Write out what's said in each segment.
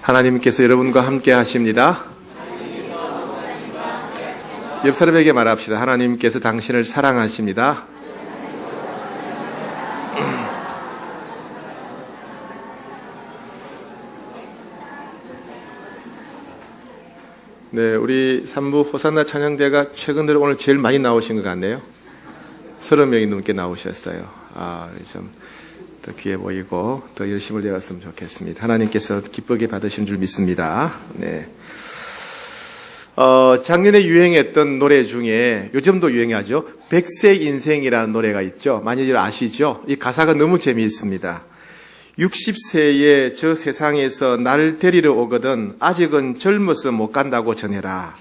하나님께서 여러분과 함께 하십니다. 옆 사람에게 말합시다. 하나님께서 당신을 사랑하십니다. 네, 우리 3부 호산나 찬양대가 최근 들어 오늘 제일 많이 나오신 것 같네요. 30명이 넘게 나오셨어요. 좀 더 귀해 보이고 더 열심을 내었으면 좋겠습니다. 하나님께서 기쁘게 받으신 줄 믿습니다. 네. 작년에 유행했던 노래 중에 요즘도 유행하죠. 백세 인생이라는 노래가 있죠. 많이들 아시죠? 이 가사가 너무 재미있습니다. 60세에 저 세상에서 나를 데리러 오거든 아직은 젊어서 못 간다고 전해라.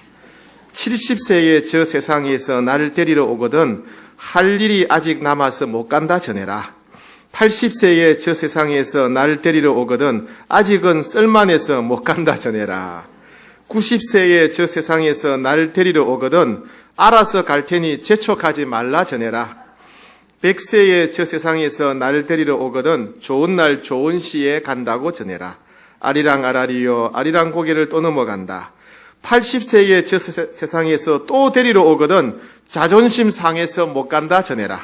70세에 저 세상에서 나를 데리러 오거든 할 일이 아직 남아서 못 간다 전해라. 80세에 저 세상에서 나를 데리러 오거든 아직은 쓸만해서 못 간다 전해라. 90세에 저 세상에서 나를 데리러 오거든 알아서 갈 테니 재촉하지 말라 전해라. 100세에 저 세상에서 나를 데리러 오거든 좋은 날 좋은 시에 간다고 전해라. 아리랑 아라리요 아리랑 고개를 또 넘어간다. 80세에 저 세상에서 또 데리러 오거든 자존심 상해서 못 간다 전해라.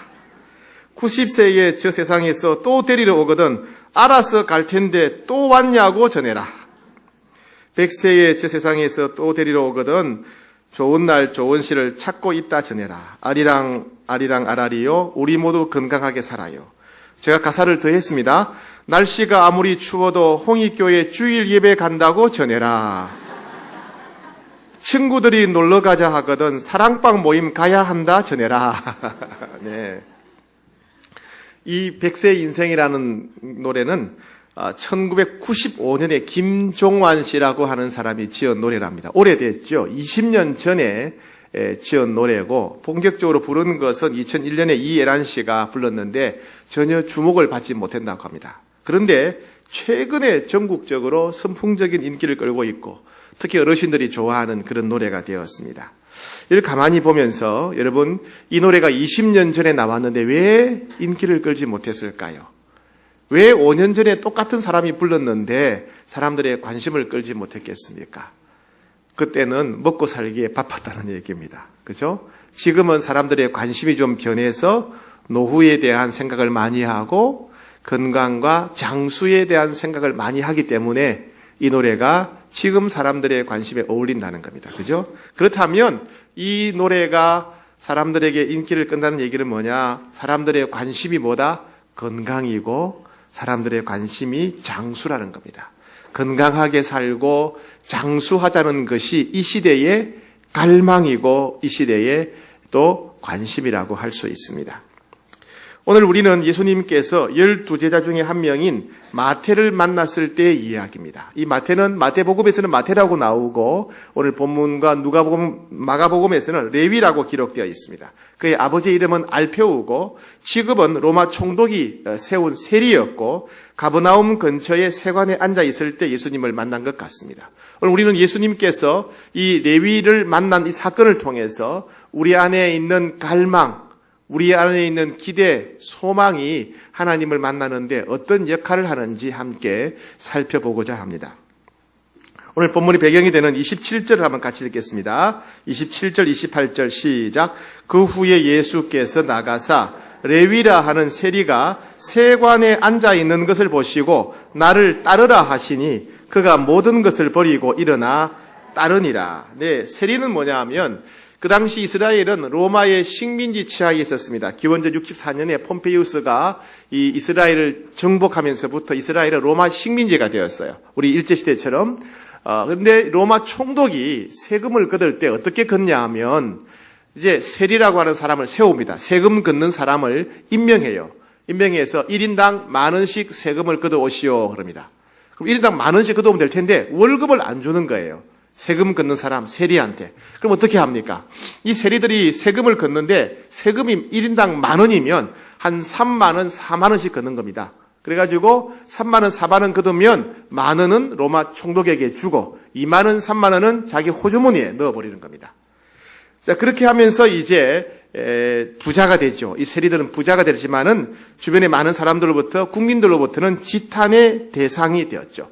90세에 저 세상에서 또 데리러 오거든 알아서 갈 텐데 또 왔냐고 전해라. 100세에 저 세상에서 또 데리러 오거든 좋은 날 좋은 시를 찾고 있다 전해라. 아리랑 아리랑 아라리요 우리 모두 건강하게 살아요. 제가 가사를 더했습니다. 날씨가 아무리 추워도 홍익교회 주일 예배 간다고 전해라. 친구들이 놀러 가자 하거든 사랑방 모임 가야 한다 전해라. 네. 이 백세 인생이라는 노래는 1995년에 김종환 씨라고 하는 사람이 지은 노래랍니다. 오래됐죠. 20년 전에 지은 노래고 본격적으로 부른 것은 2001년에 이예란 씨가 불렀는데 전혀 주목을 받지 못한다고 합니다. 그런데 최근에 전국적으로 선풍적인 인기를 끌고 있고 특히 어르신들이 좋아하는 그런 노래가 되었습니다. 이를 가만히 보면서 여러분 이 노래가 20년 전에 나왔는데 왜 인기를 끌지 못했을까요? 왜 5년 전에 똑같은 사람이 불렀는데 사람들의 관심을 끌지 못했겠습니까? 그때는 먹고 살기에 바빴다는 얘기입니다. 그죠? 지금은 사람들의 관심이 좀 변해서 노후에 대한 생각을 많이 하고 건강과 장수에 대한 생각을 많이 하기 때문에 이 노래가 지금 사람들의 관심에 어울린다는 겁니다. 그죠? 그렇다면 이 노래가 사람들에게 인기를 끈다는 얘기는 뭐냐? 사람들의 관심이 뭐다? 건강이고 사람들의 관심이 장수라는 겁니다. 건강하게 살고 장수하자는 것이 이 시대의 갈망이고 이 시대의 또 관심이라고 할 수 있습니다. 오늘 우리는 예수님께서 12제자 중에 한 명인 마태를 만났을 때의 이야기입니다. 이 마태는 마태복음에서는 마태라고 나오고 오늘 본문과 누가복음, 마가복음에서는 레위라고 기록되어 있습니다. 그의 아버지의 이름은 알페우고 직업은 로마 총독이 세운 세리였고 가버나움 근처의 세관에 앉아 있을 때 예수님을 만난 것 같습니다. 오늘 우리는 예수님께서 이 레위를 만난 이 사건을 통해서 우리 안에 있는 갈망, 우리 안에 있는 기대, 소망이 하나님을 만나는데 어떤 역할을 하는지 함께 살펴보고자 합니다. 오늘 본문이 배경이 되는 27절을 한번 같이 읽겠습니다. 27절, 28절 시작. 그 후에 예수께서 나가사 레위라 하는 세리가 세관에 앉아 있는 것을 보시고 나를 따르라 하시니 그가 모든 것을 버리고 일어나 따르니라. 네, 세리는 뭐냐 하면 그 당시 이스라엘은 로마의 식민지 치하에 있었습니다. 기원전 64년에 폼페이우스가 이 이스라엘을 정복하면서부터 이스라엘은 로마 식민지가 되었어요. 우리 일제시대처럼. 그런데 로마 총독이 세금을 걷을 때 어떻게 걷냐 하면 이제 세리라고 하는 사람을 세웁니다. 세금 걷는 사람을 임명해요. 임명해서 1인당 10,000원씩 세금을 걷어 오시오 그럽니다. 그럼 1인당 10,000원씩 걷어오면 될 텐데 월급을 안 주는 거예요. 세금 걷는 사람, 세리한테. 그럼 어떻게 합니까? 이 세리들이 세금을 걷는데 세금이 1인당 10,000원이면 한 30,000원, 40,000원씩 걷는 겁니다. 그래가지고 30,000원, 40,000원 걷으면 10,000원은 로마 총독에게 주고 20,000원, 30,000원은 자기 호주머니에 넣어버리는 겁니다. 자, 그렇게 하면서 이제 부자가 되죠. 이 세리들은 부자가 되지만은 주변에 많은 사람들로부터 국민들로부터는 지탄의 대상이 되었죠.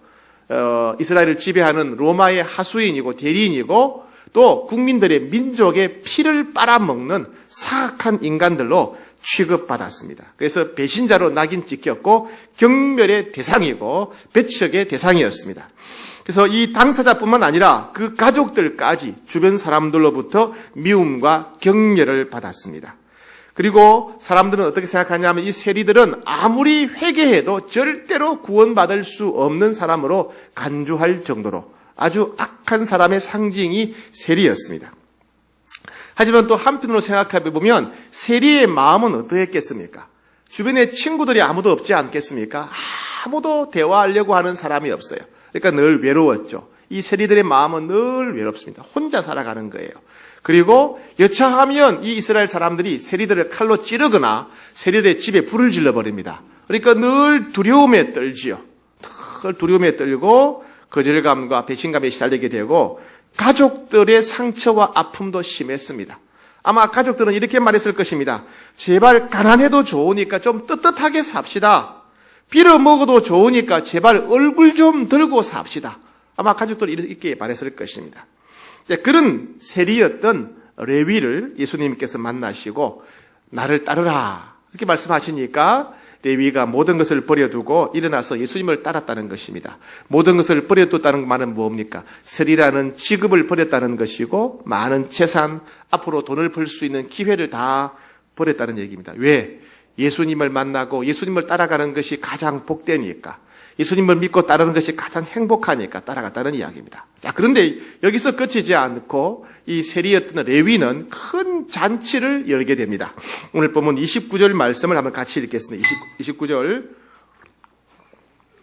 이스라엘을 지배하는 로마의 하수인이고 대리인이고 또 국민들의 민족의 피를 빨아먹는 사악한 인간들로 취급받았습니다. 그래서 배신자로 낙인 찍혔고 경멸의 대상이고 배척의 대상이었습니다. 그래서 이 당사자뿐만 아니라 그 가족들까지 주변 사람들로부터 미움과 경멸을 받았습니다. 그리고 사람들은 어떻게 생각하냐면 이 세리들은 아무리 회개해도 절대로 구원받을 수 없는 사람으로 간주할 정도로 아주 악한 사람의 상징이 세리였습니다. 하지만 또 한편으로 생각해 보면 세리의 마음은 어떠했겠습니까? 주변에 친구들이 아무도 없지 않겠습니까? 아무도 대화하려고 하는 사람이 없어요. 그러니까 늘 외로웠죠. 이 세리들의 마음은 늘 외롭습니다. 혼자 살아가는 거예요. 그리고 여차하면 이 이스라엘 사람들이 세리들을 칼로 찌르거나 세리들의 집에 불을 질러버립니다. 그러니까 늘 두려움에 떨지요. 늘 두려움에 떨고 거절감과 배신감에 시달리게 되고 가족들의 상처와 아픔도 심했습니다. 아마 가족들은 이렇게 말했을 것입니다. 제발 가난해도 좋으니까 좀 떳떳하게 삽시다. 빌어먹어도 좋으니까 제발 얼굴 좀 들고 삽시다. 아마 가족들은 이렇게 말했을 것입니다. 그런 세리였던 레위를 예수님께서 만나시고 나를 따르라 이렇게 말씀하시니까 레위가 모든 것을 버려두고 일어나서 예수님을 따랐다는 것입니다. 모든 것을 버려뒀다는 말은 뭡니까? 세리라는 직업을 버렸다는 것이고 많은 재산, 앞으로 돈을 벌 수 있는 기회를 다 버렸다는 얘기입니다. 왜? 예수님을 만나고 예수님을 따라가는 것이 가장 복되니까, 예수님을 믿고 따르는 것이 가장 행복하니까 따라갔다는 이야기입니다. 자, 그런데 여기서 그치지 않고 이 세리였던 레위는 큰 잔치를 열게 됩니다. 오늘 본문 29절 말씀을 한번 같이 읽겠습니다. 29절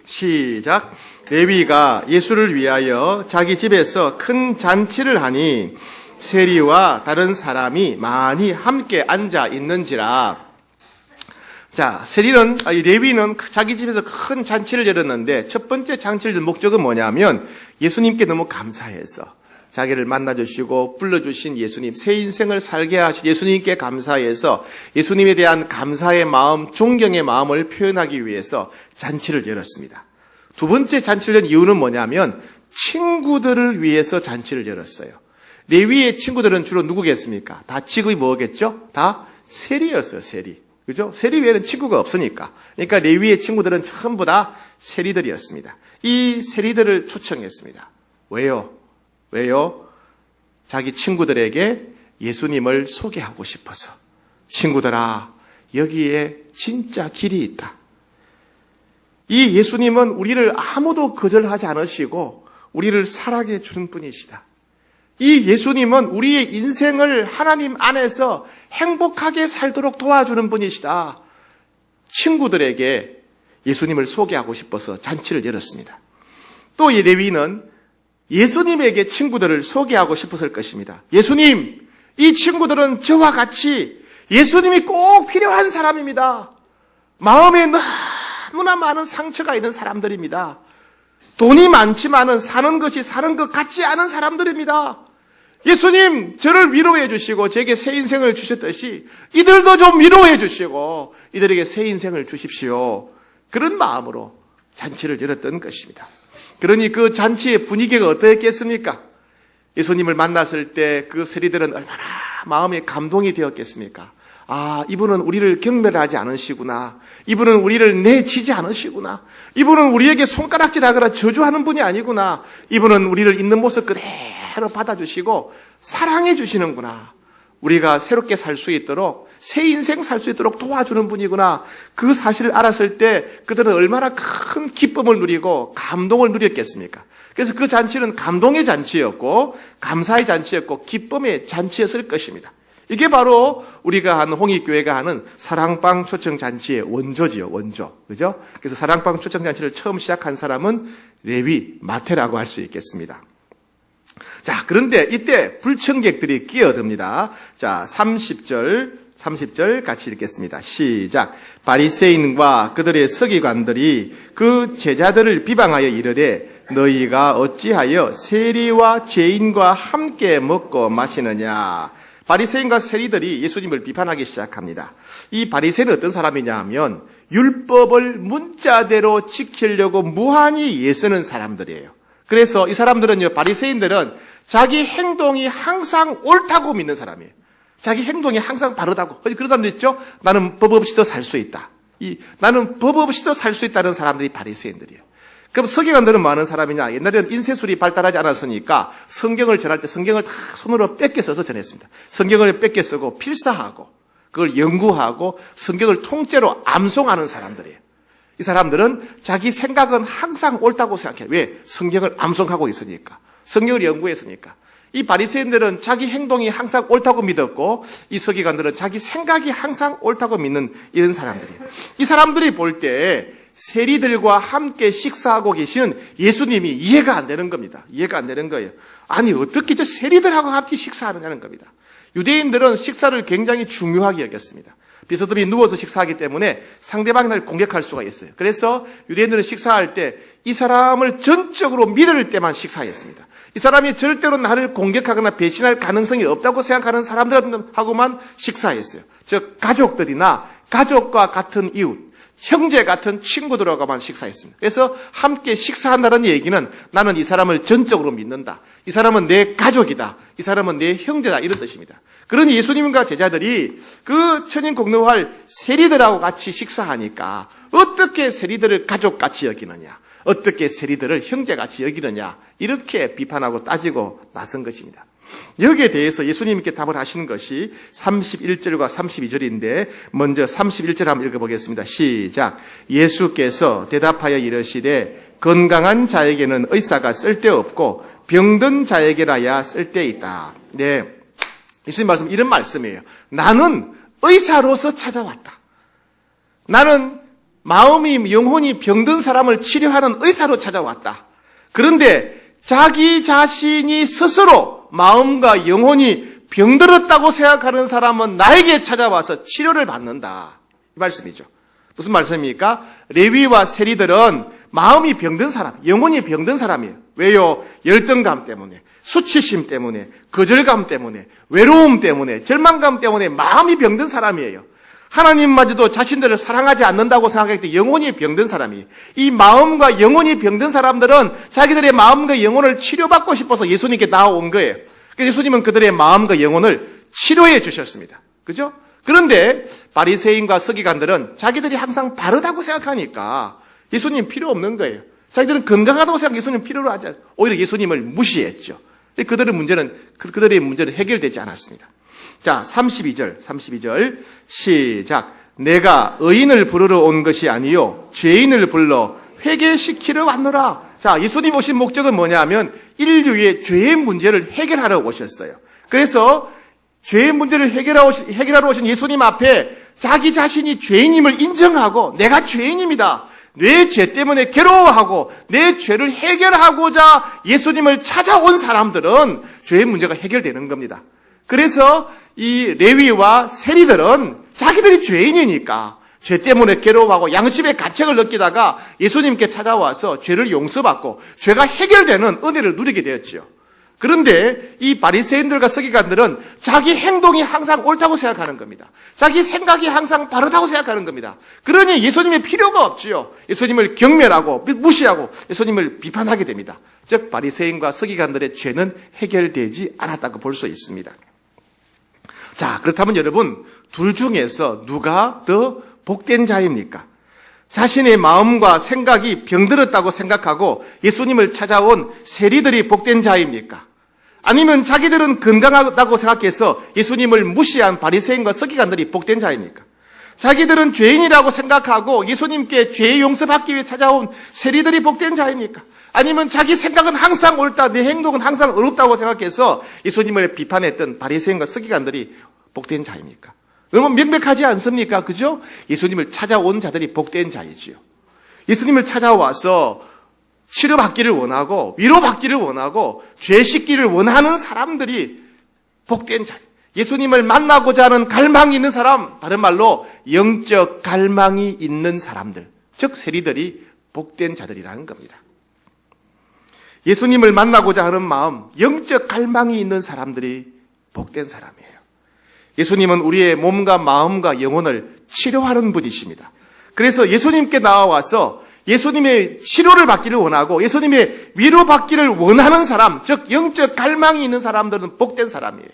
시작. 레위가 예수를 위하여 자기 집에서 큰 잔치를 하니 세리와 다른 사람이 많이 함께 앉아 있는지라. 자, 세리는, 레위는 자기 집에서 큰 잔치를 열었는데 첫 번째 잔치를 열 목적은 뭐냐면 예수님께 너무 감사해서 자기를 만나주시고 불러주신 예수님, 새 인생을 살게 하신 예수님께 감사해서 예수님에 대한 감사의 마음, 존경의 마음을 표현하기 위해서 잔치를 열었습니다. 두 번째 잔치를 연 이유는 뭐냐면 친구들을 위해서 잔치를 열었어요. 레위의 친구들은 주로 누구겠습니까? 다 직업이 뭐겠죠? 다 세리였어요, 세리. 그죠? 세리 외에는 친구가 없으니까. 그러니까 레위의 친구들은 전부 다 세리들이었습니다. 이 세리들을 초청했습니다. 왜요? 자기 친구들에게 예수님을 소개하고 싶어서. 친구들아, 여기에 진짜 길이 있다. 이 예수님은 우리를 아무도 거절하지 않으시고 우리를 살아게 주는 분이시다. 이 예수님은 우리의 인생을 하나님 안에서 행복하게 살도록 도와주는 분이시다. 친구들에게 예수님을 소개하고 싶어서 잔치를 열었습니다. 또 이 레위는 예수님에게 친구들을 소개하고 싶었을 것입니다. 예수님, 이 친구들은 저와 같이 예수님이 꼭 필요한 사람입니다. 마음에 너무나 많은 상처가 있는 사람들입니다. 돈이 많지만은 사는 것이 사는 것 같지 않은 사람들입니다. 예수님, 저를 위로해 주시고 제게 새 인생을 주셨듯이 이들도 좀 위로해 주시고 이들에게 새 인생을 주십시오. 그런 마음으로 잔치를 열었던 것입니다. 그러니 그 잔치의 분위기가 어떠했겠습니까? 예수님을 만났을 때 그 세리들은 얼마나 마음에 감동이 되었겠습니까? 아, 이분은 우리를 경멸하지 않으시구나. 이분은 우리를 내치지 않으시구나. 이분은 우리에게 손가락질하거나 저주하는 분이 아니구나. 이분은 우리를 있는 모습 그대로 받아주시고 사랑해 주시는구나. 우리가 새롭게 살 수 있도록, 새 인생 살 수 있도록 도와주는 분이구나. 그 사실을 알았을 때 그들은 얼마나 큰 기쁨을 누리고 감동을 누렸겠습니까? 그래서 그 잔치는 감동의 잔치였고 감사의 잔치였고 기쁨의 잔치였을 것입니다. 이게 바로 우리가 하는 홍익교회가 하는 사랑방 초청잔치의 원조지요, 원조. 그죠? 그래서 사랑방 초청잔치를 처음 시작한 사람은 레위, 마태라고 할 수 있겠습니다. 자, 그런데 이때 불청객들이 끼어듭니다. 자, 30절 같이 읽겠습니다. 시작. 바리새인과 그들의 서기관들이 그 제자들을 비방하여 이르되 너희가 어찌하여 세리와 죄인과 함께 먹고 마시느냐. 바리새인과 세리들이 예수님을 비판하기 시작합니다. 이 바리새인은 어떤 사람이냐 하면 율법을 문자대로 지키려고 무한히 애쓰는 사람들이에요. 그래서 이 사람들은요, 바리새인들은 자기 행동이 항상 옳다고 믿는 사람이에요. 자기 행동이 항상 바르다고. 그런 사람들 있죠? 나는 법 없이도 살 수 있다. 나는 법 없이도 살 수 있다는 사람들이 바리새인들이에요. 그럼 서기관들은 뭐 하는 사람이냐? 옛날에는 인쇄술이 발달하지 않았으니까 성경을 전할 때 성경을 다 손으로 뺏겨 써서 전했습니다. 성경을 뺏겨 쓰고 필사하고 그걸 연구하고 성경을 통째로 암송하는 사람들이에요. 이 사람들은 자기 생각은 항상 옳다고 생각해요. 왜? 성경을 암송하고 있으니까. 성경을 연구했으니까. 이 바리새인들은 자기 행동이 항상 옳다고 믿었고 이 서기관들은 자기 생각이 항상 옳다고 믿는 이런 사람들이에요. 이 사람들이 볼 때 세리들과 함께 식사하고 계신 예수님이 이해가 안 되는 겁니다. 이해가 안 되는 거예요. 아니 어떻게 저 세리들하고 함께 식사하느냐는 겁니다. 유대인들은 식사를 굉장히 중요하게 여겼습니다. 비서들이 누워서 식사하기 때문에 상대방이 날 공격할 수가 있어요. 그래서 유대인들은 식사할 때 이 사람을 전적으로 믿을 때만 식사했습니다. 이 사람이 절대로 나를 공격하거나 배신할 가능성이 없다고 생각하는 사람들하고만 식사했어요. 즉 가족들이나 가족과 같은 이웃, 형제 같은 친구들하고만 식사했습니다. 그래서 함께 식사한다는 얘기는 나는 이 사람을 전적으로 믿는다. 이 사람은 내 가족이다. 이 사람은 내 형제다. 이런 뜻입니다. 그러니 예수님과 제자들이 그 천인 공노할 세리들하고 같이 식사하니까 어떻게 세리들을 가족같이 여기느냐, 어떻게 세리들을 형제같이 여기느냐, 이렇게 비판하고 따지고 나선 것입니다. 여기에 대해서 예수님께 답을 하시는 것이 31절과 32절인데 먼저 31절 한번 읽어보겠습니다. 시작. 예수께서 대답하여 이르시되 건강한 자에게는 의사가 쓸데없고 병든 자에게라야 쓸데있다. 네, 예수님 말씀 이런 말씀이에요. 나는 의사로서 찾아왔다. 나는 마음이 영혼이 병든 사람을 치료하는 의사로 찾아왔다. 그런데 자기 자신이 스스로 마음과 영혼이 병들었다고 생각하는 사람은 나에게 찾아와서 치료를 받는다. 이 말씀이죠. 무슨 말씀입니까? 레위와 세리들은 마음이 병든 사람, 영혼이 병든 사람이에요. 왜요? 열등감 때문에, 수치심 때문에, 거절감 때문에, 외로움 때문에, 절망감 때문에 마음이 병든 사람이에요. 하나님마저도 자신들을 사랑하지 않는다고 생각할 때 영혼이 병든 사람이, 이 마음과 영혼이 병든 사람들은 자기들의 마음과 영혼을 치료받고 싶어서 예수님께 나온 거예요. 그래서 예수님은 그들의 마음과 영혼을 치료해 주셨습니다. 그죠? 그런데 바리새인과 서기관들은 자기들이 항상 바르다고 생각하니까 예수님 필요 없는 거예요. 자기들은 건강하다고 생각하고 예수님 필요로 하지 않아요. 오히려 예수님을 무시했죠. 그들의 문제는 해결되지 않았습니다. 자, 32절 시작. 내가 의인을 부르러 온 것이 아니요 죄인을 불러 회개시키러 왔노라. 자, 예수님 오신 목적은 뭐냐면 인류의 죄의 문제를 해결하러 오셨어요. 그래서 죄의 문제를 해결하러 오신 예수님 앞에 자기 자신이 죄인임을 인정하고 내가 죄인입니다. 내 죄 때문에 괴로워하고 내 죄를 해결하고자 예수님을 찾아온 사람들은 죄의 문제가 해결되는 겁니다. 그래서 이 레위와 세리들은 자기들이 죄인이니까 죄 때문에 괴로워하고 양심의 가책을 느끼다가 예수님께 찾아와서 죄를 용서받고 죄가 해결되는 은혜를 누리게 되었지요. 그런데 이 바리새인들과 서기관들은 자기 행동이 항상 옳다고 생각하는 겁니다. 자기 생각이 항상 바르다고 생각하는 겁니다. 그러니 예수님의 필요가 없지요. 예수님을 경멸하고 무시하고 예수님을 비판하게 됩니다. 즉 바리새인과 서기관들의 죄는 해결되지 않았다고 볼 수 있습니다. 자, 그렇다면 여러분, 둘 중에서 누가 더 복된 자입니까? 자신의 마음과 생각이 병들었다고 생각하고 예수님을 찾아온 세리들이 복된 자입니까? 아니면 자기들은 건강하다고 생각해서 예수님을 무시한 바리새인과 서기관들이 복된 자입니까? 자기들은 죄인이라고 생각하고 예수님께 죄 용서받기 위해 찾아온 세리들이 복된 자입니까? 아니면 자기 생각은 항상 옳다, 내 행동은 항상 어렵다고 생각해서 예수님을 비판했던 바리새인과 서기관들이 복된 자입니까? 여러분 명백하지 않습니까? 그죠? 예수님을 찾아온 자들이 복된 자이지요. 예수님을 찾아와서 치료받기를 원하고 위로받기를 원하고 죄 씻기를 원하는 사람들이 복된 자. 예수님을 만나고자 하는 갈망이 있는 사람, 다른 말로 영적 갈망이 있는 사람들, 즉 세리들이 복된 자들이라는 겁니다. 예수님을 만나고자 하는 마음, 영적 갈망이 있는 사람들이 복된 사람이에요. 예수님은 우리의 몸과 마음과 영혼을 치료하는 분이십니다. 그래서 예수님께 나와서 예수님의 치료를 받기를 원하고 예수님의 위로받기를 원하는 사람, 즉 영적 갈망이 있는 사람들은 복된 사람이에요.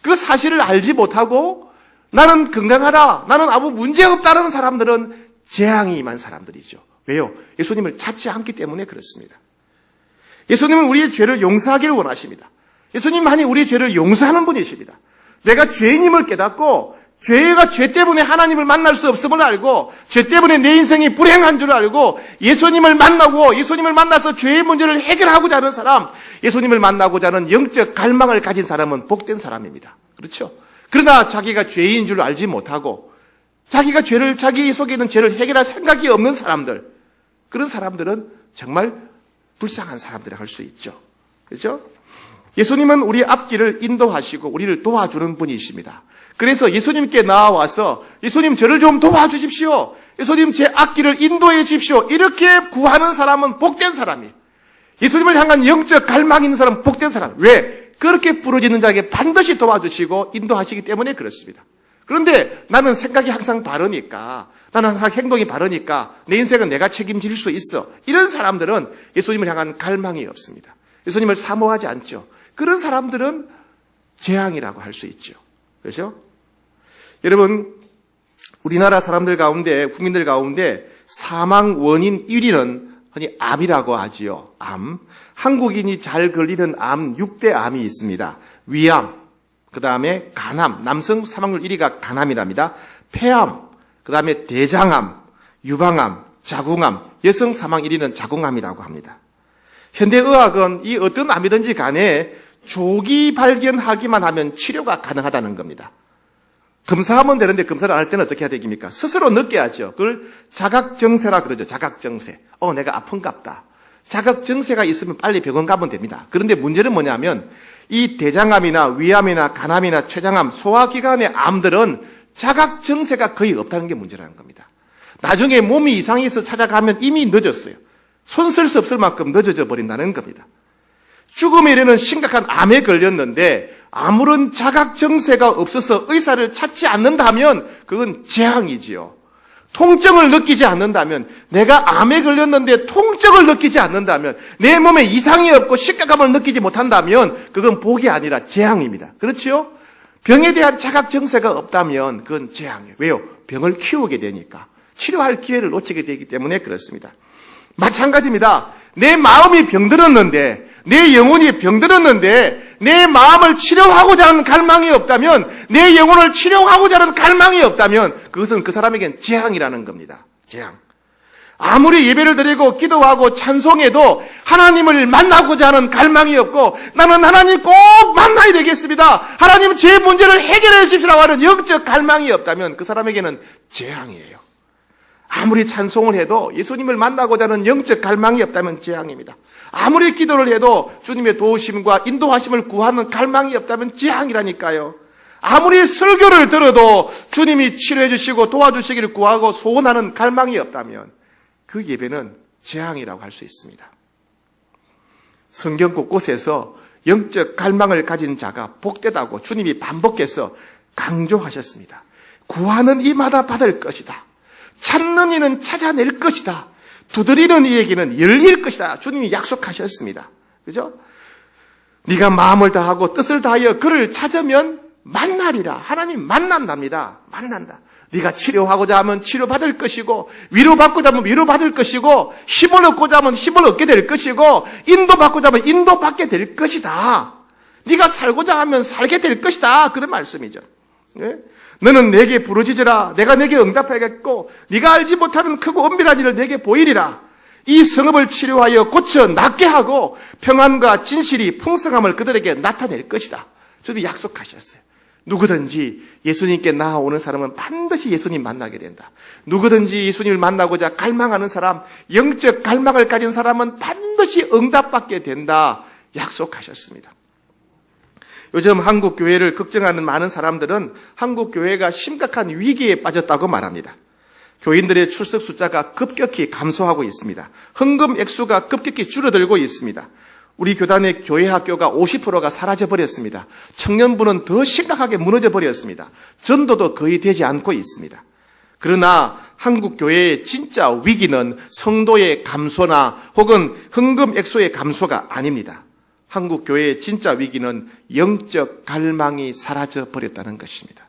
그 사실을 알지 못하고 나는 건강하다, 나는 아무 문제 없다는 사람들은 재앙이 임한 사람들이죠. 왜요? 예수님을 찾지 않기 때문에 그렇습니다. 예수님은 우리의 죄를 용서하기를 원하십니다. 예수님만이 우리의 죄를 용서하는 분이십니다. 내가 죄인임을 깨닫고 죄가 죄 때문에 하나님을 만날 수 없음을 알고 죄 때문에 내 인생이 불행한 줄 알고 예수님을 만나고 예수님을 만나서 죄의 문제를 해결하고자 하는 사람, 예수님을 만나고자 하는 영적 갈망을 가진 사람은 복된 사람입니다. 그렇죠? 그러나 자기가 죄인 줄 알지 못하고 자기가 자기 속에 있는 죄를 해결할 생각이 없는 사람들, 그런 사람들은 정말 불쌍한 사람들이라고 할 수 있죠. 그렇죠? 예수님은 우리 앞길을 인도하시고 우리를 도와주는 분이십니다. 그래서 예수님께 나와서 예수님 저를 좀 도와주십시오. 예수님 제 앞길을 인도해 주십시오. 이렇게 구하는 사람은 복된 사람이에요. 예수님을 향한 영적 갈망 있는 사람은 복된 사람. 왜? 그렇게 부르짖는 자에게 반드시 도와주시고 인도하시기 때문에 그렇습니다. 그런데 나는 생각이 항상 바르니까, 나는 항상 행동이 바르니까 내 인생은 내가 책임질 수 있어. 이런 사람들은 예수님을 향한 갈망이 없습니다. 예수님을 사모하지 않죠. 그런 사람들은 재앙이라고 할 수 있죠. 그렇죠? 여러분, 우리나라 사람들 가운데, 국민들 가운데 사망 원인 1위는 흔히 암이라고 하지요. 암. 한국인이 잘 걸리는 암 6대 암이 있습니다. 위암, 그 다음에 간암, 남성 사망률 1위가 간암이랍니다. 폐암, 그 다음에 대장암, 유방암, 자궁암, 여성 사망 1위는 자궁암이라고 합니다. 현대의학은 이 어떤 암이든지 간에 조기 발견하기만 하면 치료가 가능하다는 겁니다. 검사하면 되는데 검사를 안 할 때는 어떻게 해야 되겠습니까? 스스로 느껴야죠. 그걸 자각정세라 그러죠. 자각정세. 내가 아픈갑다. 자각정세가 있으면 빨리 병원 가면 됩니다. 그런데 문제는 뭐냐면 이 대장암이나 위암이나 간암이나 췌장암, 소화기관의 암들은 자각정세가 거의 없다는 게 문제라는 겁니다. 나중에 몸이 이상이 있어 찾아가면 이미 늦었어요. 손 쓸 수 없을 만큼 늦어져 버린다는 겁니다. 죽음에 이르는 심각한 암에 걸렸는데 아무런 자각정세가 없어서 의사를 찾지 않는다면 그건 재앙이지요. 통증을 느끼지 않는다면, 내가 암에 걸렸는데 통증을 느끼지 않는다면, 내 몸에 이상이 없고 식감을 느끼지 못한다면 그건 복이 아니라 재앙입니다. 그렇지요? 병에 대한 자각정세가 없다면 그건 재앙이에요. 왜요? 병을 키우게 되니까. 치료할 기회를 놓치게 되기 때문에 그렇습니다. 마찬가지입니다. 내 마음이 병들었는데, 내 영혼이 병들었는데 내 마음을 치료하고자 하는 갈망이 없다면, 내 영혼을 치료하고자 하는 갈망이 없다면 그것은 그 사람에겐 재앙이라는 겁니다. 재앙. 아무리 예배를 드리고 기도하고 찬송해도 하나님을 만나고자 하는 갈망이 없고, 나는 하나님 꼭 만나야 되겠습니다, 하나님 제 문제를 해결해 주십시오라고 하는 영적 갈망이 없다면 그 사람에게는 재앙이에요. 아무리 찬송을 해도 예수님을 만나고자 하는 영적 갈망이 없다면 재앙입니다. 아무리 기도를 해도 주님의 도우심과 인도하심을 구하는 갈망이 없다면 재앙이라니까요. 아무리 설교를 들어도 주님이 치료해 주시고 도와주시기를 구하고 소원하는 갈망이 없다면 그 예배는 재앙이라고 할 수 있습니다. 성경 곳곳에서 영적 갈망을 가진 자가 복되다고 주님이 반복해서 강조하셨습니다. 구하는 이마다 받을 것이다. 찾는 이는 찾아낼 것이다. 두드리는 이에게는 열릴 것이다. 주님이 약속하셨습니다. 그죠? 네가 마음을 다하고 뜻을 다하여 그를 찾으면 만나리라. 하나님 만난답니다. 만난다. 네가 치료하고자 하면 치료받을 것이고, 위로받고자 하면 위로받을 것이고, 힘을 얻고자 하면 힘을 얻게 될 것이고, 인도받고자 하면 인도받게 될 것이다. 네가 살고자 하면 살게 될 것이다. 그런 말씀이죠. 네? 너는 내게 부르짖으라. 내가 내게 응답하겠고 네가 알지 못하는 크고 엄밀한 일을 내게 보이리라. 이 성읍을 치료하여 고쳐 낫게 하고 평안과 진실이 풍성함을 그들에게 나타낼 것이다. 주님이 약속하셨어요. 누구든지 예수님께 나아오는 사람은 반드시 예수님 만나게 된다. 누구든지 예수님을 만나고자 갈망하는 사람, 영적 갈망을 가진 사람은 반드시 응답받게 된다. 약속하셨습니다. 요즘 한국 교회를 걱정하는 많은 사람들은 한국 교회가 심각한 위기에 빠졌다고 말합니다. 교인들의 출석 숫자가 급격히 감소하고 있습니다. 헌금 액수가 급격히 줄어들고 있습니다. 우리 교단의 교회 학교가 50%가 사라져버렸습니다. 청년부는 더 심각하게 무너져버렸습니다. 전도도 거의 되지 않고 있습니다. 그러나 한국 교회의 진짜 위기는 성도의 감소나 혹은 헌금 액수의 감소가 아닙니다. 한국 교회의 진짜 위기는 영적 갈망이 사라져 버렸다는 것입니다.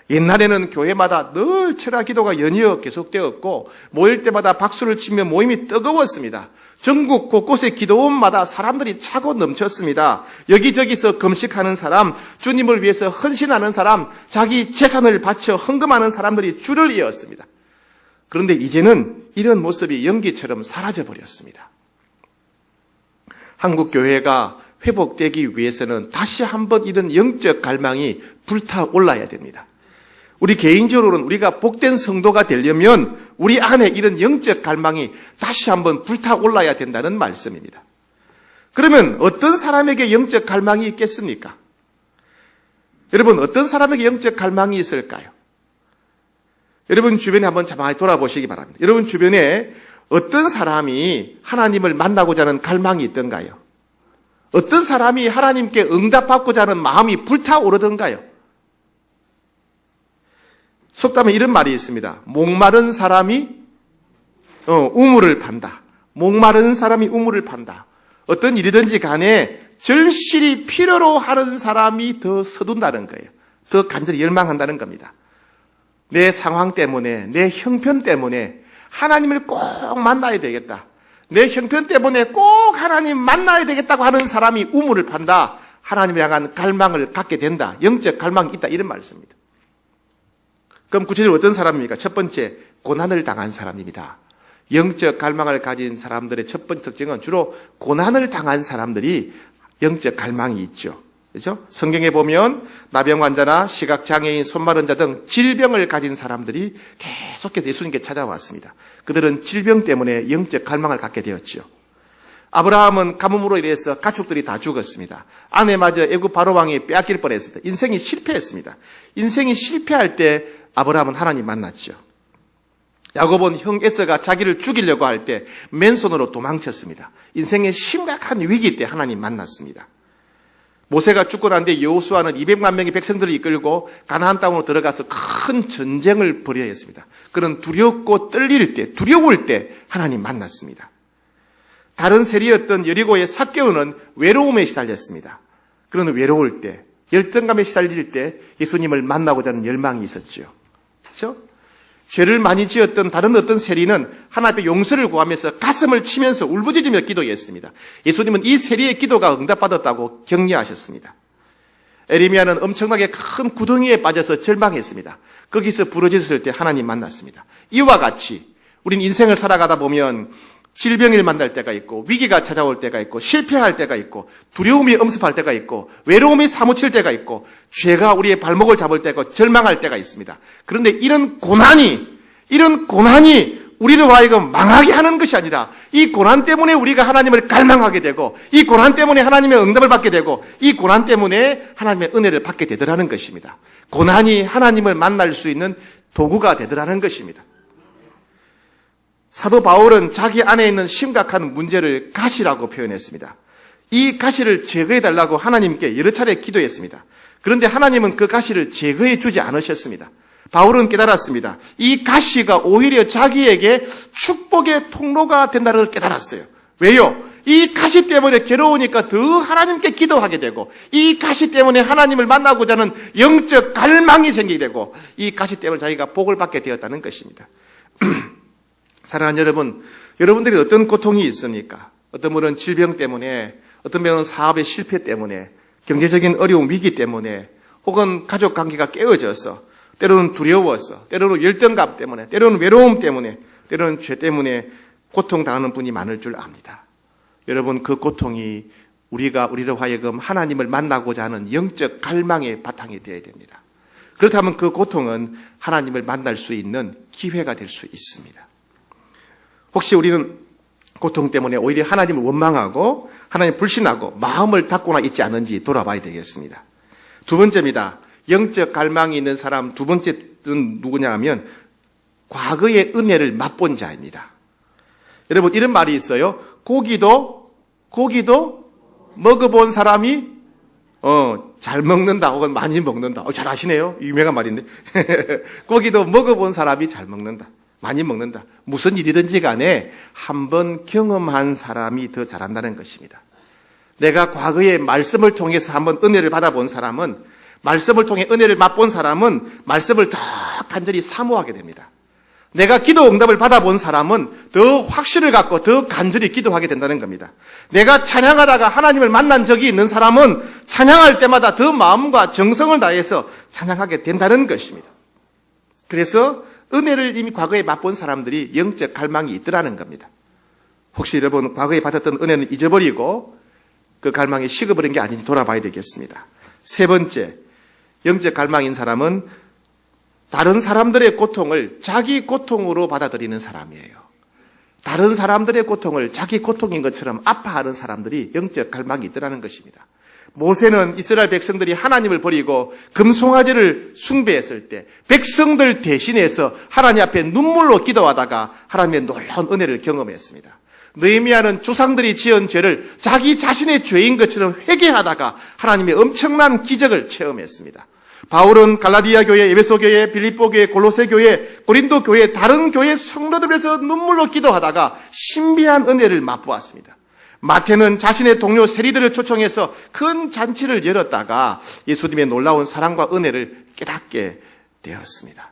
옛날에는 교회마다 늘 철야 기도가 연이어 계속되었고 모일 때마다 박수를 치며 모임이 뜨거웠습니다. 전국 곳곳의 기도원마다 사람들이 차고 넘쳤습니다. 여기저기서 금식하는 사람, 주님을 위해서 헌신하는 사람, 자기 재산을 바쳐 헌금하는 사람들이 줄을 이었습니다. 그런데 이제는 이런 모습이 연기처럼 사라져버렸습니다. 한국 교회가 회복되기 위해서는 다시 한번 이런 영적 갈망이 불타올라야 됩니다. 우리 개인적으로는 우리가 복된 성도가 되려면 우리 안에 이런 영적 갈망이 다시 한번 불타올라야 된다는 말씀입니다. 그러면 어떤 사람에게 영적 갈망이 있겠습니까? 여러분, 어떤 사람에게 영적 갈망이 있을까요? 여러분 주변에 한번 가만히 돌아보시기 바랍니다. 여러분 주변에 어떤 사람이 하나님을 만나고자 하는 갈망이 있던가요? 어떤 사람이 하나님께 응답받고자 하는 마음이 불타오르던가요? 속담에 이런 말이 있습니다. 목마른 사람이 우물을 판다. 목마른 사람이 우물을 판다. 어떤 일이든지 간에 절실히 필요로 하는 사람이 더 서둔다는 거예요. 더 간절히 열망한다는 겁니다. 내 상황 때문에, 내 형편 때문에 하나님을 꼭 만나야 되겠다. 내 형편 때문에 꼭 하나님 만나야 되겠다고 하는 사람이 우물을 판다. 하나님을 향한 갈망을 갖게 된다. 영적 갈망이 있다. 이런 말씀입니다. 그럼 구체적으로 어떤 사람입니까? 첫 번째, 고난을 당한 사람입니다. 영적 갈망을 가진 사람들의 첫 번째 특징은 주로 고난을 당한 사람들이 영적 갈망이 있죠. 그렇죠? 성경에 보면 나병 환자나 시각장애인, 손마른 자 등 질병을 가진 사람들이 계속해서 예수님께 찾아왔습니다. 그들은 질병 때문에 영적 갈망을 갖게 되었죠. 아브라함은 가뭄으로 인해서 가축들이 다 죽었습니다. 아내마저 애굽 바로왕이 빼앗길 뻔했습니다. 인생이 실패했습니다. 인생이 실패할 때 아브라함은 하나님 만났죠. 야곱은 형 에서가 자기를 죽이려고 할 때 맨손으로 도망쳤습니다. 인생의 심각한 위기 때 하나님 만났습니다. 모세가 죽고 난 뒤에 여호수아는 200만 명의 백성들을 이끌고 가나안 땅으로 들어가서 큰 전쟁을 벌여야 했습니다. 그는 두렵고 떨릴 때, 두려울 때 하나님 만났습니다. 다른 세리였던 여리고의 삭개오는 외로움에 시달렸습니다. 그는 외로울 때, 열등감에 시달릴 때 예수님을 만나고자 하는 열망이 있었죠. 그렇죠? 죄를 많이 지었던 다른 어떤 세리는 하나님 앞에 용서를 구하면서 가슴을 치면서 울부짖으며 기도했습니다. 예수님은 이 세리의 기도가 응답받았다고 격려하셨습니다. 에레미야는 엄청나게 큰 구덩이에 빠져서 절망했습니다. 거기서 부러졌을 때 하나님 만났습니다. 이와 같이 우린 인생을 살아가다 보면 질병을 만날 때가 있고 위기가 찾아올 때가 있고 실패할 때가 있고 두려움이 엄습할 때가 있고 외로움이 사무칠 때가 있고 죄가 우리의 발목을 잡을 때가 있고 절망할 때가 있습니다. 그런데 이런 고난이 우리를 하여금 망하게 하는 것이 아니라 이 고난 때문에 우리가 하나님을 갈망하게 되고 이 고난 때문에 하나님의 응답을 받게 되고 이 고난 때문에 하나님의 은혜를 받게 되더라는 것입니다. 고난이 하나님을 만날 수 있는 도구가 되더라는 것입니다. 사도 바울은 자기 안에 있는 심각한 문제를 가시라고 표현했습니다. 이 가시를 제거해달라고 하나님께 여러 차례 기도했습니다. 그런데 하나님은 그 가시를 제거해 주지 않으셨습니다. 바울은 깨달았습니다. 이 가시가 오히려 자기에게 축복의 통로가 된다는 걸 깨달았어요. 왜요? 이 가시 때문에 괴로우니까 더 하나님께 기도하게 되고 이 가시 때문에 하나님을 만나고자 하는 영적 갈망이 생기게 되고 이 가시 때문에 자기가 복을 받게 되었다는 것입니다. 사랑하는 여러분, 여러분들이 어떤 고통이 있습니까? 어떤 분은 질병 때문에, 어떤 분은 사업의 실패 때문에, 경제적인 어려움, 위기 때문에, 혹은 가족 관계가 깨어져서, 때로는 두려워서, 때로는 열등감 때문에, 때로는 외로움 때문에, 때로는 죄 때문에 고통당하는 분이 많을 줄 압니다. 여러분, 그 고통이 우리를 하여금 하나님을 만나고자 하는 영적 갈망의 바탕이 되어야 됩니다. 그렇다면 그 고통은 하나님을 만날 수 있는 기회가 될 수 있습니다. 혹시 우리는 고통 때문에 오히려 하나님을 원망하고 하나님 불신하고 마음을 닫거나 있지 않은지 돌아봐야 되겠습니다. 두 번째입니다. 영적 갈망이 있는 사람 두 번째는 누구냐 하면 과거의 은혜를 맛본 자입니다. 여러분 이런 말이 있어요. 고기도 고기도 먹어본 사람이 잘 먹는다 혹은 많이 먹는다. 잘 아시네요. 유명한 말인데. 고기도 먹어본 사람이 잘 먹는다. 많이 먹는다. 무슨 일이든지 간에 한번 경험한 사람이 더 잘한다는 것입니다. 내가 과거에 말씀을 통해서 한번 은혜를 받아본 사람은, 말씀을 통해 은혜를 맛본 사람은 말씀을 더 간절히 사모하게 됩니다. 내가 기도 응답을 받아본 사람은 더 확신을 갖고 더 간절히 기도하게 된다는 겁니다. 내가 찬양하다가 하나님을 만난 적이 있는 사람은 찬양할 때마다 더 마음과 정성을 다해서 찬양하게 된다는 것입니다. 그래서 은혜를 이미 과거에 맛본 사람들이 영적 갈망이 있더라는 겁니다. 혹시 여러분 과거에 받았던 은혜는 잊어버리고 그 갈망이 식어버린 게 아닌지 돌아봐야 되겠습니다. 세 번째, 영적 갈망인 사람은 다른 사람들의 고통을 자기 고통으로 받아들이는 사람이에요. 다른 사람들의 고통을 자기 고통인 것처럼 아파하는 사람들이 영적 갈망이 있더라는 것입니다. 모세는 이스라엘 백성들이 하나님을 버리고 금송아지를 숭배했을 때 백성들 대신해서 하나님 앞에 눈물로 기도하다가 하나님의 놀라운 은혜를 경험했습니다. 느헤미야는 조상들이 지은 죄를 자기 자신의 죄인 것처럼 회개하다가 하나님의 엄청난 기적을 체험했습니다. 바울은 갈라디아 교회, 에베소 교회, 빌립보 교회, 골로새 교회, 고린도 교회, 다른 교회 성도들에서 눈물로 기도하다가 신비한 은혜를 맛보았습니다. 마태는 자신의 동료 세리들을 초청해서 큰 잔치를 열었다가 예수님의 놀라운 사랑과 은혜를 깨닫게 되었습니다.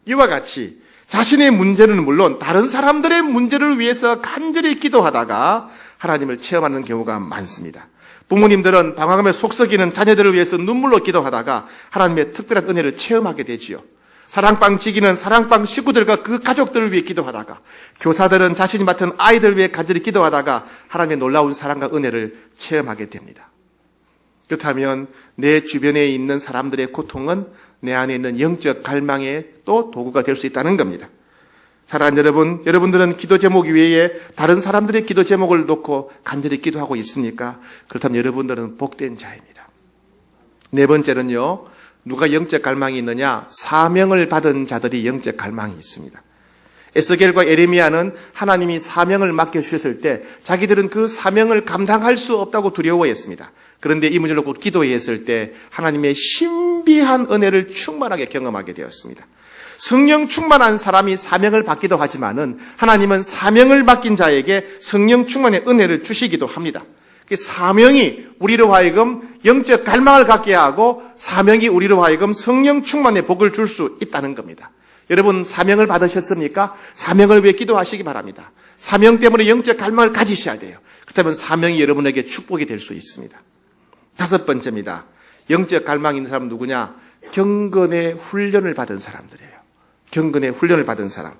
이와 같이 자신의 문제는 물론 다른 사람들의 문제를 위해서 간절히 기도하다가 하나님을 체험하는 경우가 많습니다. 부모님들은 방황하며 속썩이는 자녀들을 위해서 눈물로 기도하다가 하나님의 특별한 은혜를 체험하게 되지요. 사랑방 지기는 사랑방 식구들과 그 가족들을 위해 기도하다가, 교사들은 자신이 맡은 아이들을 위해 간절히 기도하다가 하나님의 놀라운 사랑과 은혜를 체험하게 됩니다. 그렇다면 내 주변에 있는 사람들의 고통은 내 안에 있는 영적 갈망의 또 도구가 될 수 있다는 겁니다. 사랑하는 여러분, 여러분들은 기도 제목 외에 다른 사람들의 기도 제목을 놓고 간절히 기도하고 있습니까? 그렇다면 여러분들은 복된 자입니다. 네 번째는요, 누가 영적 갈망이 있느냐? 사명을 받은 자들이 영적 갈망이 있습니다. 에스겔과 에레미야는 하나님이 사명을 맡겨주셨을 때 자기들은 그 사명을 감당할 수 없다고 두려워했습니다. 그런데 이 문제를 놓고 기도했을 때 하나님의 신비한 은혜를 충만하게 경험하게 되었습니다. 성령 충만한 사람이 사명을 받기도 하지만은 하나님은 사명을 맡긴 자에게 성령 충만의 은혜를 주시기도 합니다. 사명이 우리로 하여금 영적 갈망을 갖게 하고 사명이 우리로 하여금 성령 충만의 복을 줄 수 있다는 겁니다. 여러분 사명을 받으셨습니까? 사명을 위해 기도하시기 바랍니다. 사명 때문에 영적 갈망을 가지셔야 돼요. 그렇다면 사명이 여러분에게 축복이 될 수 있습니다. 다섯 번째입니다. 영적 갈망 있는 사람은 누구냐? 경건의 훈련을 받은 사람들이에요. 경건의 훈련을 받은 사람.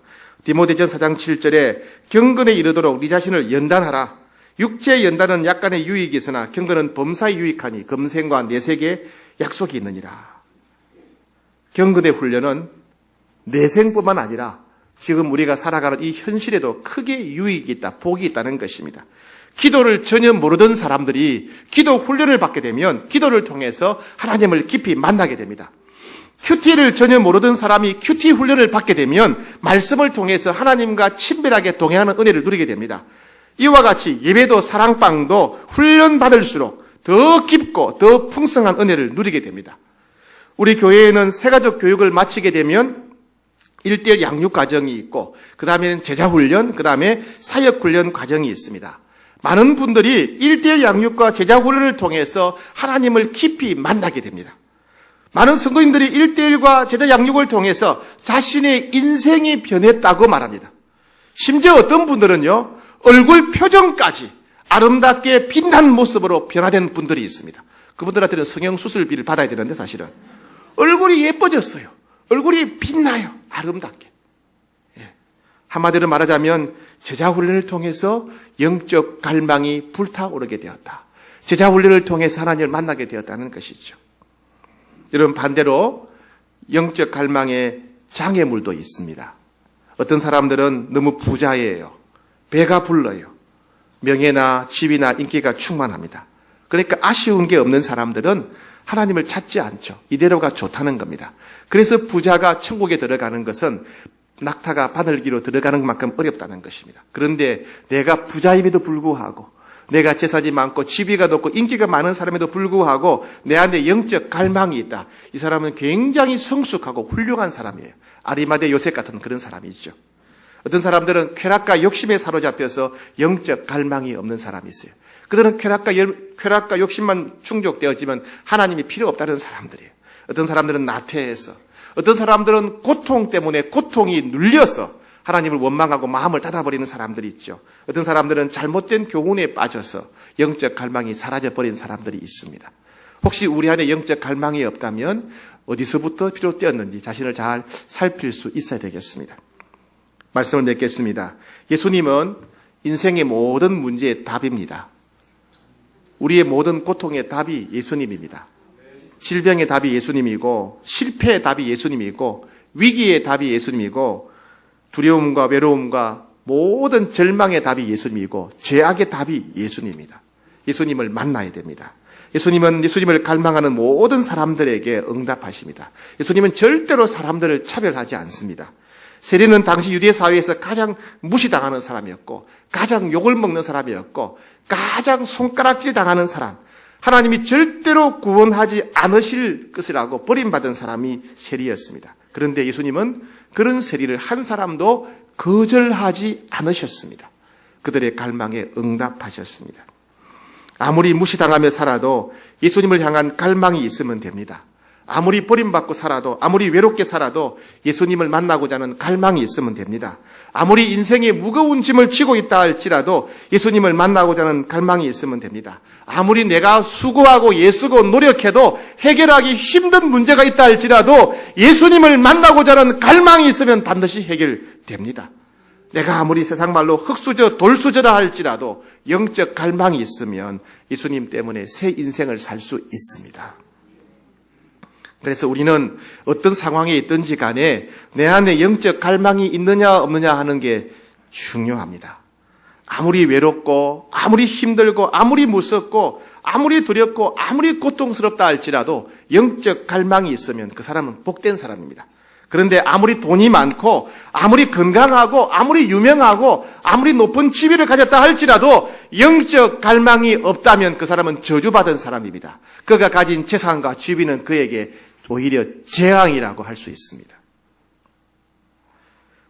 디모데전서 4장 7절에 경건에 이르도록 네 자신을 연단하라. 육체의 연단은 약간의 유익이 있으나 경건은 범사에 유익하니 검생과 내색에 약속이 있느니라. 경건의 훈련은 내생뿐만 아니라 지금 우리가 살아가는 이 현실에도 크게 유익이 있다, 복이 있다는 것입니다. 기도를 전혀 모르던 사람들이 기도 훈련을 받게 되면 기도를 통해서 하나님을 깊이 만나게 됩니다. 큐티를 전혀 모르던 사람이 큐티 훈련을 받게 되면 말씀을 통해서 하나님과 친밀하게 동행하는 은혜를 누리게 됩니다. 이와 같이 예배도 사랑방도 훈련받을수록 더 깊고 더 풍성한 은혜를 누리게 됩니다. 우리 교회에는 새가족 교육을 마치게 되면 1:1 양육 과정이 있고 그 다음에는 제자훈련, 그 다음에 사역훈련 과정이 있습니다. 많은 분들이 1:1 양육과 제자훈련을 통해서 하나님을 깊이 만나게 됩니다. 많은 성도님들이 1:1과 제자 양육을 통해서 자신의 인생이 변했다고 말합니다. 심지어 어떤 분들은요, 얼굴 표정까지 아름답게 빛난 모습으로 변화된 분들이 있습니다. 그분들한테는 성형수술비를 받아야 되는데 사실은 얼굴이 예뻐졌어요. 얼굴이 빛나요. 아름답게. 한마디로 말하자면 제자훈련을 통해서 영적 갈망이 불타오르게 되었다. 제자훈련을 통해서 하나님을 만나게 되었다는 것이죠. 여러분 반대로 영적 갈망에 장애물도 있습니다. 어떤 사람들은 너무 부자예요. 배가 불러요. 명예나 집이나 인기가 충만합니다. 그러니까 아쉬운 게 없는 사람들은 하나님을 찾지 않죠. 이대로가 좋다는 겁니다. 그래서 부자가 천국에 들어가는 것은 낙타가 바늘기로 들어가는 만큼 어렵다는 것입니다. 그런데 내가 부자임에도 불구하고 내가 재산이 많고 지위가 높고 인기가 많은 사람에도 불구하고 내 안에 영적 갈망이 있다. 이 사람은 굉장히 성숙하고 훌륭한 사람이에요. 아리마대 요셉 같은 그런 사람이죠. 어떤 사람들은 쾌락과 욕심에 사로잡혀서 영적 갈망이 없는 사람이 있어요. 그들은 쾌락과 욕심만 충족되어지면 하나님이 필요 없다는 사람들이에요. 어떤 사람들은 나태해서, 어떤 사람들은 고통 때문에 고통이 눌려서 하나님을 원망하고 마음을 닫아버리는 사람들이 있죠. 어떤 사람들은 잘못된 교훈에 빠져서 영적 갈망이 사라져버린 사람들이 있습니다. 혹시 우리 안에 영적 갈망이 없다면 어디서부터 비롯되었는지 자신을 잘 살필 수 있어야 되겠습니다. 말씀을 맺겠습니다. 예수님은 인생의 모든 문제의 답입니다. 우리의 모든 고통의 답이 예수님입니다. 질병의 답이 예수님이고, 실패의 답이 예수님이고, 위기의 답이 예수님이고, 두려움과 외로움과 모든 절망의 답이 예수님이고, 죄악의 답이 예수님입니다. 예수님을 만나야 됩니다. 예수님은 예수님을 갈망하는 모든 사람들에게 응답하십니다. 예수님은 절대로 사람들을 차별하지 않습니다. 세리는 당시 유대 사회에서 가장 무시당하는 사람이었고, 가장 욕을 먹는 사람이었고, 가장 손가락질 당하는 사람, 하나님이 절대로 구원하지 않으실 것이라고 버림받은 사람이 세리였습니다. 그런데 예수님은 그런 세리를 한 사람도 거절하지 않으셨습니다. 그들의 갈망에 응답하셨습니다. 아무리 무시당하며 살아도 예수님을 향한 갈망이 있으면 됩니다. 아무리 버림받고 살아도, 아무리 외롭게 살아도 예수님을 만나고자 하는 갈망이 있으면 됩니다. 아무리 인생에 무거운 짐을 지고 있다 할지라도 예수님을 만나고자 하는 갈망이 있으면 됩니다. 아무리 내가 수고하고 애쓰고 노력해도 해결하기 힘든 문제가 있다 할지라도 예수님을 만나고자 하는 갈망이 있으면 반드시 해결됩니다. 내가 아무리 세상 말로 흙수저 돌수저라 할지라도 영적 갈망이 있으면 예수님 때문에 새 인생을 살 수 있습니다. 그래서 우리는 어떤 상황에 있든지 간에 내 안에 영적 갈망이 있느냐 없느냐 하는 게 중요합니다. 아무리 외롭고 아무리 힘들고 아무리 무섭고 아무리 두렵고 아무리 고통스럽다 할지라도 영적 갈망이 있으면 그 사람은 복된 사람입니다. 그런데 아무리 돈이 많고 아무리 건강하고 아무리 유명하고 아무리 높은 지위를 가졌다 할지라도 영적 갈망이 없다면 그 사람은 저주받은 사람입니다. 그가 가진 재산과 지위는 그에게 오히려 재앙이라고 할 수 있습니다.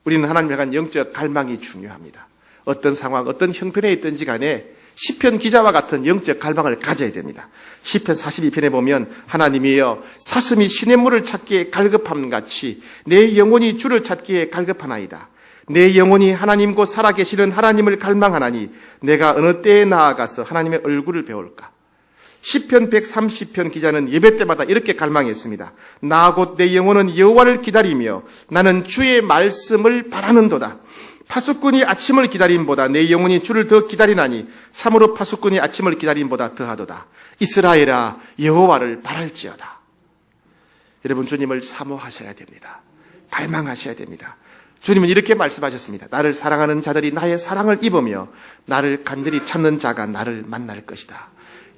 우리는 하나님에 대한 영적 갈망이 중요합니다. 어떤 상황, 어떤 형편에 있든지 간에 시편 기자와 같은 영적 갈망을 가져야 됩니다. 시편 42편에 보면 하나님이여 사슴이 시냇물을 찾기에 갈급함 같이 내 영혼이 주를 찾기에 갈급하나이다. 내 영혼이 하나님 곧 살아계시는 하나님을 갈망하나니 내가 어느 때에 나아가서 하나님의 얼굴을 배울까. 시편 130편 기자는 예배 때마다 이렇게 갈망했습니다. 나 곧 내 영혼은 여호와를 기다리며 나는 주의 말씀을 바라는도다. 파수꾼이 아침을 기다림보다 내 영혼이 주를 더 기다리나니 참으로 파수꾼이 아침을 기다림보다 더하도다. 이스라엘아 여호와를 바랄지어다. 여러분 주님을 사모하셔야 됩니다. 갈망하셔야 됩니다. 주님은 이렇게 말씀하셨습니다. 나를 사랑하는 자들이 나의 사랑을 입으며 나를 간절히 찾는 자가 나를 만날 것이다.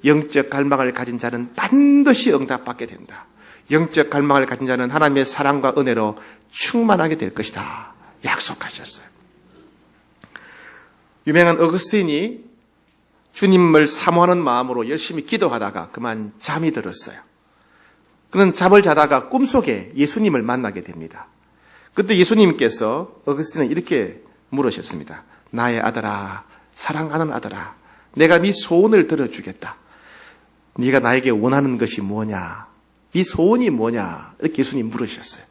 영적 갈망을 가진 자는 반드시 응답받게 된다. 영적 갈망을 가진 자는 하나님의 사랑과 은혜로 충만하게 될 것이다. 약속하셨어요. 유명한 어거스틴이 주님을 사모하는 마음으로 열심히 기도하다가 그만 잠이 들었어요. 그는 잠을 자다가 꿈속에 예수님을 만나게 됩니다. 그때 예수님께서 어거스틴은 이렇게 물으셨습니다. 나의 아들아, 사랑하는 아들아, 내가 네 소원을 들어주겠다. 네가 나에게 원하는 것이 뭐냐? 네 소원이 뭐냐? 이렇게 예수님 물으셨어요.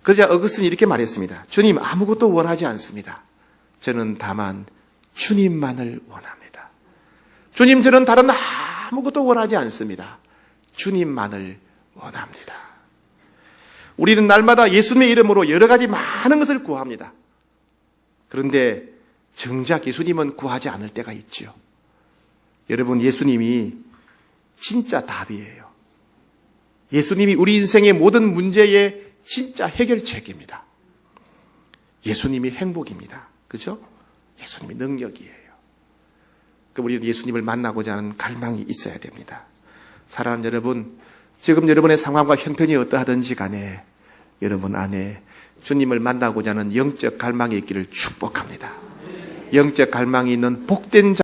그러자 어거스틴이 이렇게 말했습니다. 주님, 아무것도 원하지 않습니다. 저는 다만 주님만을 원합니다. 주님, 저는 다른 아무것도 원하지 않습니다. 주님만을 원합니다. 우리는 날마다 예수님의 이름으로 여러 가지 많은 것을 구합니다. 그런데 정작 예수님은 구하지 않을 때가 있죠. 여러분, 예수님이 진짜 답이에요. 예수님이 우리 인생의 모든 문제의 진짜 해결책입니다. 예수님이 행복입니다. 그죠? 예수님이 능력이에요. 그럼 우리는 예수님을 만나고자 하는 갈망이 있어야 됩니다. 사랑하는 여러분, 지금 여러분의 상황과 형편이 어떠하든지 간에 여러분 안에 주님을 만나고자 하는 영적 갈망이 있기를 축복합니다. 영적 갈망이 있는 복된 자